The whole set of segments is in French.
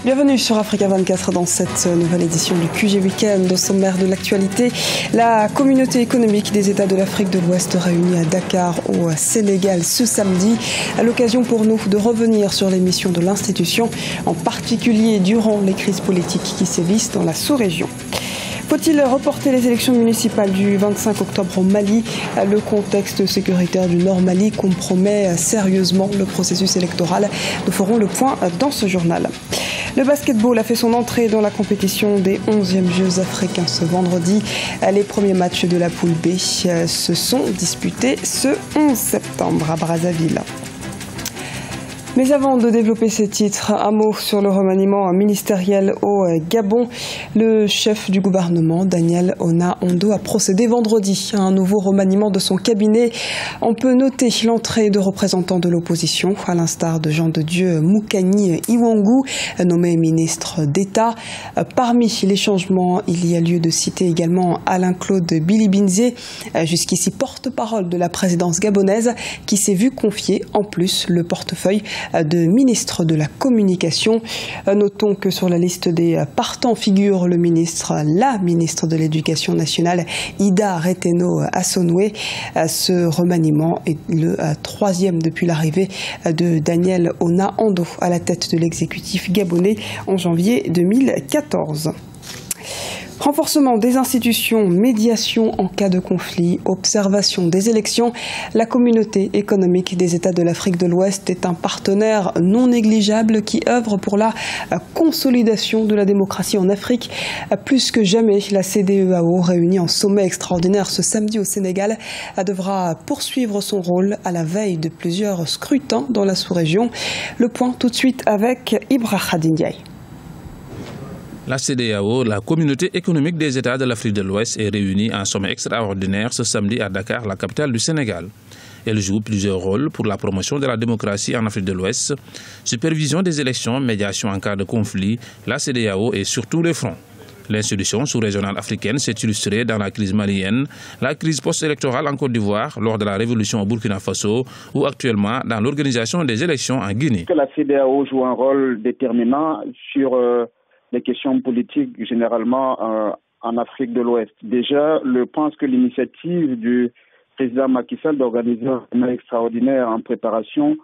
Bienvenue sur Africa 24 dans cette nouvelle édition du QG Weekend. Au sommaire de l'actualité, la communauté économique des États de l'Afrique de l'Ouest réunie à Dakar au Sénégal ce samedi. À l'occasion pour nous de revenir sur les missions de l'institution, en particulier durant les crises politiques qui sévissent dans la sous-région. Faut-il reporter les élections municipales du 25 octobre au Mali? Le contexte sécuritaire du Nord Mali compromet sérieusement le processus électoral. Nous ferons le point dans ce journal. Le basketball a fait son entrée dans la compétition des 11e Jeux africains ce vendredi. Les premiers matchs de la poule B se sont disputés ce 11 septembre à Brazzaville. Mais avant de développer ces titres, un mot sur le remaniement ministériel au Gabon. Le chef du gouvernement, Daniel Ona-Ondo, a procédé vendredi à un nouveau remaniement de son cabinet. On peut noter l'entrée de représentants de l'opposition, à l'instar de Jean de Dieu Moukani Iwangu, nommé ministre d'État. Parmi les changements, il y a lieu de citer également Alain-Claude Bilibinze, jusqu'ici porte-parole de la présidence gabonaise, qui s'est vu confier en plus le portefeuille de ministre de la Communication. Notons que sur la liste des partants figure la ministre de l'Éducation nationale, Ida Reteno Assonoué. Ce remaniement est le troisième depuis l'arrivée de Daniel Ona-Ondo à la tête de l'exécutif gabonais en janvier 2014. Renforcement des institutions, médiation en cas de conflit, observation des élections. La communauté économique des États de l'Afrique de l'Ouest est un partenaire non négligeable qui œuvre pour la consolidation de la démocratie en Afrique. Plus que jamais, la CEDEAO, réunie en sommet extraordinaire ce samedi au Sénégal, devra poursuivre son rôle à la veille de plusieurs scrutins dans la sous-région. Le point tout de suite avec Ibrahim Ndiaye. La CEDEAO, la communauté économique des États de l'Afrique de l'Ouest, est réunie en sommet extraordinaire ce samedi à Dakar, la capitale du Sénégal. Elle joue plusieurs rôles pour la promotion de la démocratie en Afrique de l'Ouest, supervision des élections, médiation en cas de conflit. La CEDEAO est sur tous les fronts. L'institution sous-régionale africaine s'est illustrée dans la crise malienne, la crise post-électorale en Côte d'Ivoire, lors de la révolution au Burkina Faso ou actuellement dans l'organisation des élections en Guinée. La CEDEAO joue un rôle déterminant sur les questions politiques généralement en Afrique de l'Ouest. Déjà, je pense que l'initiative du président Macky Sall d'organiser un sommet extraordinaire en préparation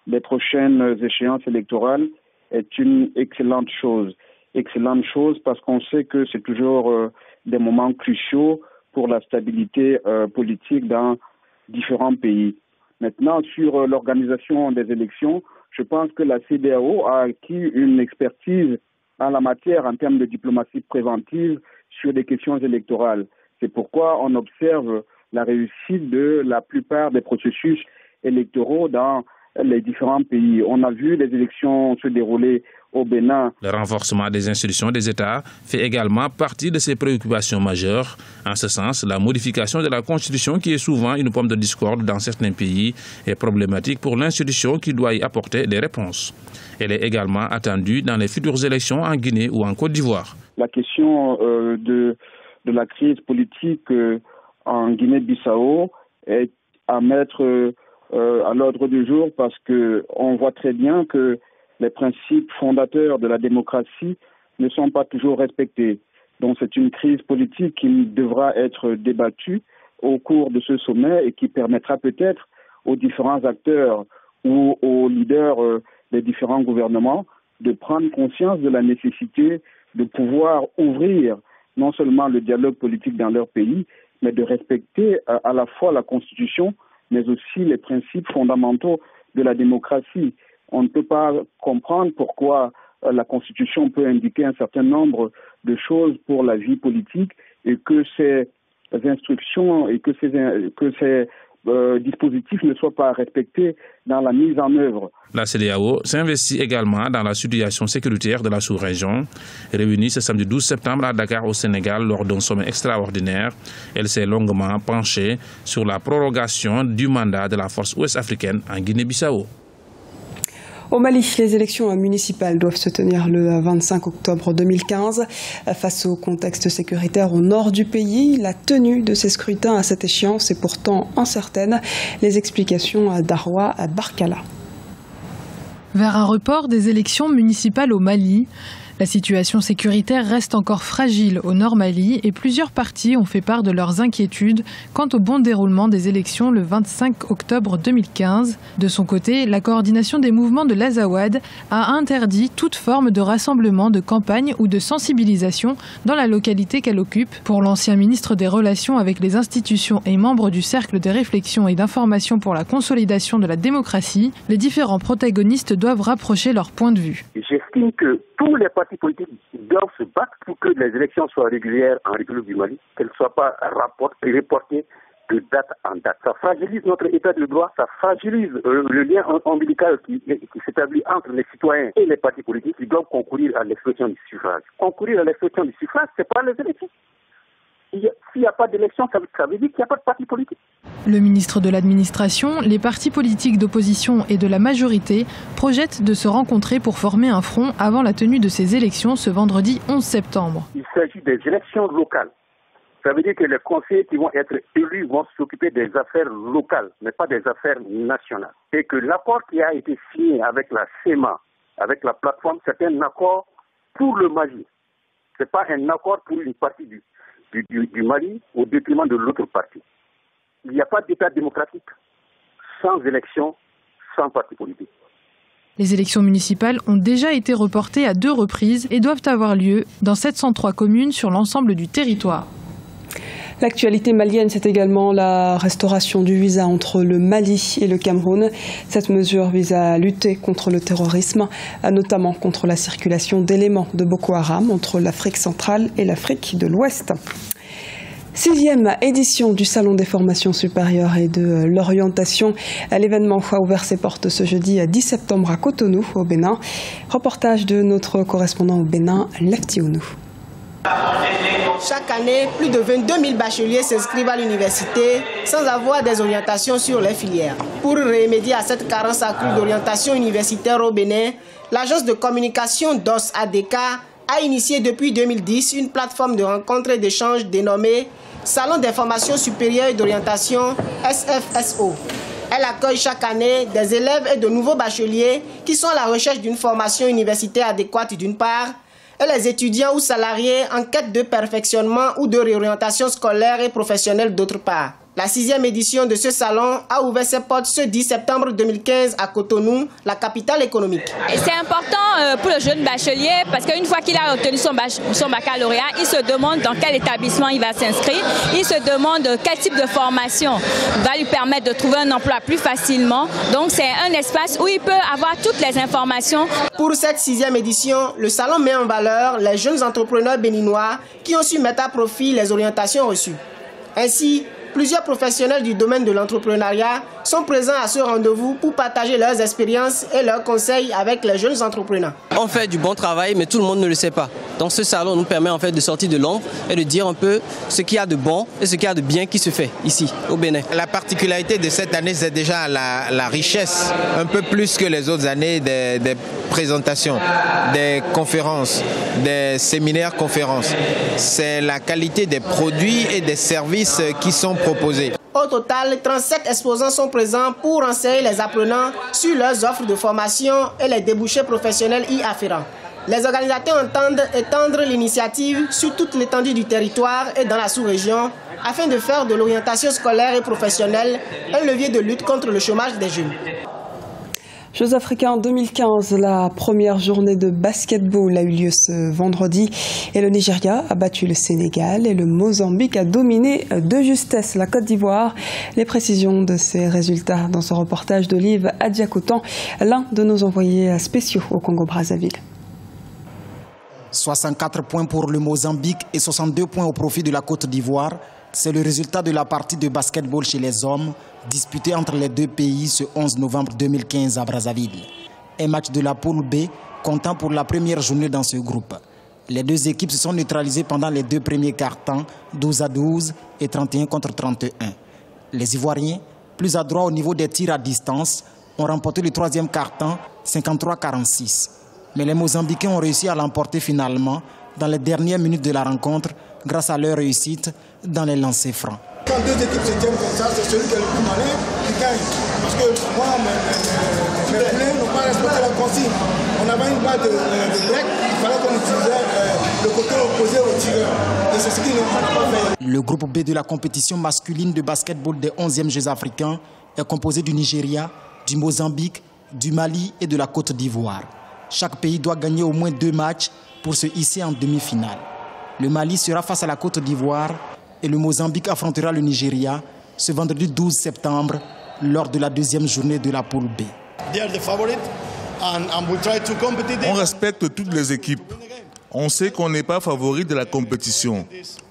des prochaines échéances électorales est une excellente chose. Excellente chose parce qu'on sait que c'est toujours des moments cruciaux pour la stabilité politique dans différents pays. Maintenant, sur l'organisation des élections, je pense que la CEDEAO a acquis une expertise en la matière en termes de diplomatie préventive sur des questions électorales. C'est pourquoi on observe la réussite de la plupart des processus électoraux dans les différents pays. On a vu les élections se dérouler au Bénin. Le renforcement des institutions des États fait également partie de ses préoccupations majeures. En ce sens, la modification de la Constitution, qui est souvent une pomme de discorde dans certains pays, est problématique pour l'institution qui doit y apporter des réponses. Elle est également attendue dans les futures élections en Guinée ou en Côte d'Ivoire. La question de la crise politique en Guinée-Bissau est à mettre à l'ordre du jour parce qu'on voit très bien que les principes fondateurs de la démocratie ne sont pas toujours respectés. Donc c'est une crise politique qui devra être débattue au cours de ce sommet et qui permettra peut-être aux différents acteurs ou aux leaders des différents gouvernements de prendre conscience de la nécessité de pouvoir ouvrir non seulement le dialogue politique dans leur pays, mais de respecter à la fois la Constitution, mais aussi les principes fondamentaux de la démocratie. On ne peut pas comprendre pourquoi la Constitution peut indiquer un certain nombre de choses pour la vie politique et que ces instructions et que ces dispositifs ne soient pas respectés dans la mise en œuvre. La CEDEAO s'investit également dans la situation sécuritaire de la sous-région. Réunie ce samedi 12 septembre à Dakar au Sénégal lors d'un sommet extraordinaire, elle s'est longuement penchée sur la prorogation du mandat de la force ouest-africaine en Guinée-Bissau. Au Mali, les élections municipales doivent se tenir le 25 octobre 2015. Face au contexte sécuritaire au nord du pays, la tenue de ces scrutins à cette échéance est pourtant incertaine. Les explications d'Arwa Barkala. Vers un report des élections municipales au Mali. La situation sécuritaire reste encore fragile au Nord Mali et plusieurs partis ont fait part de leurs inquiétudes quant au bon déroulement des élections le 25 octobre 2015. De son côté, la coordination des mouvements de l'Azawad a interdit toute forme de rassemblement, de campagne ou de sensibilisation dans la localité qu'elle occupe. Pour l'ancien ministre des Relations avec les institutions et membre du Cercle des réflexions et d'information pour la consolidation de la démocratie, les différents protagonistes doivent rapprocher leur point de vue. J'estime que tous les partis politiques doivent se battre pour que les élections soient régulières en République du Mali, qu'elles ne soient pas reportées de date en date. Ça fragilise notre état de droit, ça fragilise le lien ombilical qui s'établit entre les citoyens et les partis politiques qui doivent concourir à l'expression du suffrage. Concourir à l'expression du suffrage, c'est pas les élections. S'il n'y a pas d'élection, ça veut dire qu'il n'y a pas de parti politique. Le ministre de l'Administration, les partis politiques d'opposition et de la majorité projettent de se rencontrer pour former un front avant la tenue de ces élections ce vendredi 11 septembre. Il s'agit des élections locales. Ça veut dire que les conseillers qui vont être élus vont s'occuper des affaires locales, mais pas des affaires nationales. Et que l'accord qui a été signé avec la CEMA, avec la plateforme, c'est un accord pour le Mali. Ce n'est pas un accord pour une partie du Mali au détriment de l'autre partie. Il n'y a pas d'État démocratique sans élection, sans parti politique. Les élections municipales ont déjà été reportées à 2 reprises et doivent avoir lieu dans 703 communes sur l'ensemble du territoire. L'actualité malienne, c'est également la restauration du visa entre le Mali et le Cameroun. Cette mesure vise à lutter contre le terrorisme, notamment contre la circulation d'éléments de Boko Haram entre l'Afrique centrale et l'Afrique de l'Ouest. 6e édition du Salon des formations supérieures et de l'orientation. L'événement a ouvert ses portes ce jeudi 10 septembre à Cotonou, au Bénin. Reportage de notre correspondant au Bénin, Leftiounou. Chaque année, plus de 22 000 bacheliers s'inscrivent à l'université sans avoir des orientations sur les filières. Pour remédier à cette carence accrue d'orientation universitaire au Bénin, l'agence de communication DOS ADK a initié depuis 2010 une plateforme de rencontres et d'échanges dénommée Salon des formations supérieures et d'orientation SFSO. Elle accueille chaque année des élèves et de nouveaux bacheliers qui sont à la recherche d'une formation universitaire adéquate d'une part, et les étudiants ou salariés en quête de perfectionnement ou de réorientation scolaire et professionnelle d'autre part. La 6e édition de ce salon a ouvert ses portes ce 10 septembre 2015 à Cotonou, la capitale économique. C'est important pour le jeune bachelier parce qu'une fois qu'il a obtenu son baccalauréat, il se demande dans quel établissement il va s'inscrire. Il se demande quel type de formation va lui permettre de trouver un emploi plus facilement. Donc c'est un espace où il peut avoir toutes les informations. Pour cette 6e édition, le salon met en valeur les jeunes entrepreneurs béninois qui ont su mettre à profit les orientations reçues. Ainsi, plusieurs professionnels du domaine de l'entrepreneuriat sont présents à ce rendez-vous pour partager leurs expériences et leurs conseils avec les jeunes entrepreneurs. On fait du bon travail, mais tout le monde ne le sait pas. Donc ce salon nous permet en fait de sortir de l'ombre et de dire un peu ce qu'il y a de bon et ce qu'il y a de bien qui se fait ici, au Bénin. La particularité de cette année, c'est déjà la richesse, un peu plus que les autres années des présentations, des conférences, des séminaires-conférences. C'est la qualité des produits et des services qui sont proposés. Au total, 37 exposants sont présents pour renseigner les apprenants sur leurs offres de formation et les débouchés professionnels y afférents. Les organisateurs entendent étendre l'initiative sur toute l'étendue du territoire et dans la sous-région afin de faire de l'orientation scolaire et professionnelle un levier de lutte contre le chômage des jeunes. Jeux africains 2015, la première journée de basketball a eu lieu ce vendredi et le Nigeria a battu le Sénégal et le Mozambique a dominé de justesse la Côte d'Ivoire. Les précisions de ces résultats dans ce reportage d'Olive Adjakotan, l'un de nos envoyés spéciaux au Congo-Brazzaville. 64 points pour le Mozambique et 62 points au profit de la Côte d'Ivoire. C'est le résultat de la partie de basketball chez les hommes disputée entre les deux pays ce 11 novembre 2015 à Brazzaville. Un match de la poule B comptant pour la première journée dans ce groupe. Les deux équipes se sont neutralisées pendant les deux premiers quarts-temps, 12-12 et 31-31. Les Ivoiriens, plus adroits au niveau des tirs à distance, ont remporté le troisième quart-temps, 53-46. Mais les Mozambicains ont réussi à l'emporter finalement dans les dernières minutes de la rencontre grâce à leur réussite dans les lancers francs. Quand deux équipes se tiennent comme ça, c'est celui qui est le plus malin qui gagne. Parce parce que moi, mes poulains n'ont pas respecté la consigne. On avait une balle de break, il fallait qu'on utilisait le côté opposé au tireur. Et c'est ce qu'ils n'ont pas fait. Le groupe B de la compétition masculine de basketball des 11e Jeux africains est composé du Nigeria, du Mozambique, du Mali et de la Côte d'Ivoire. Chaque pays doit gagner au moins 2 matchs pour se hisser en demi-finale. Le Mali sera face à la Côte d'Ivoire et le Mozambique affrontera le Nigeria ce vendredi 12 septembre lors de la 2e journée de la poule B. On respecte toutes les équipes. On sait qu'on n'est pas favori de la compétition.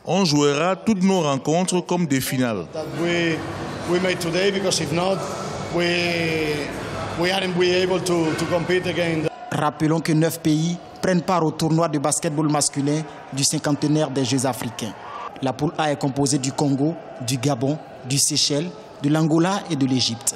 On jouera toutes nos rencontres comme des finales. Rappelons que 9 pays prennent part au tournoi de basketball masculin du cinquantenaire des Jeux africains. La poule A est composée du Congo, du Gabon, du Seychelles, de l'Angola et de l'Égypte.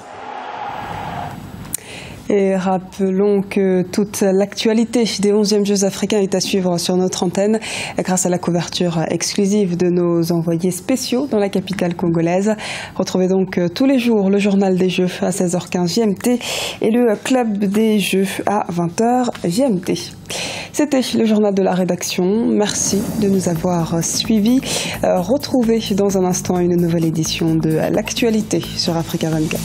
Et rappelons que toute l'actualité des 11e Jeux africains est à suivre sur notre antenne grâce à la couverture exclusive de nos envoyés spéciaux dans la capitale congolaise. Retrouvez donc tous les jours le journal des Jeux à 16h15 GMT et le club des Jeux à 20h GMT. C'était le journal de la rédaction. Merci de nous avoir suivis. Retrouvez dans un instant une nouvelle édition de l'actualité sur Africa 24.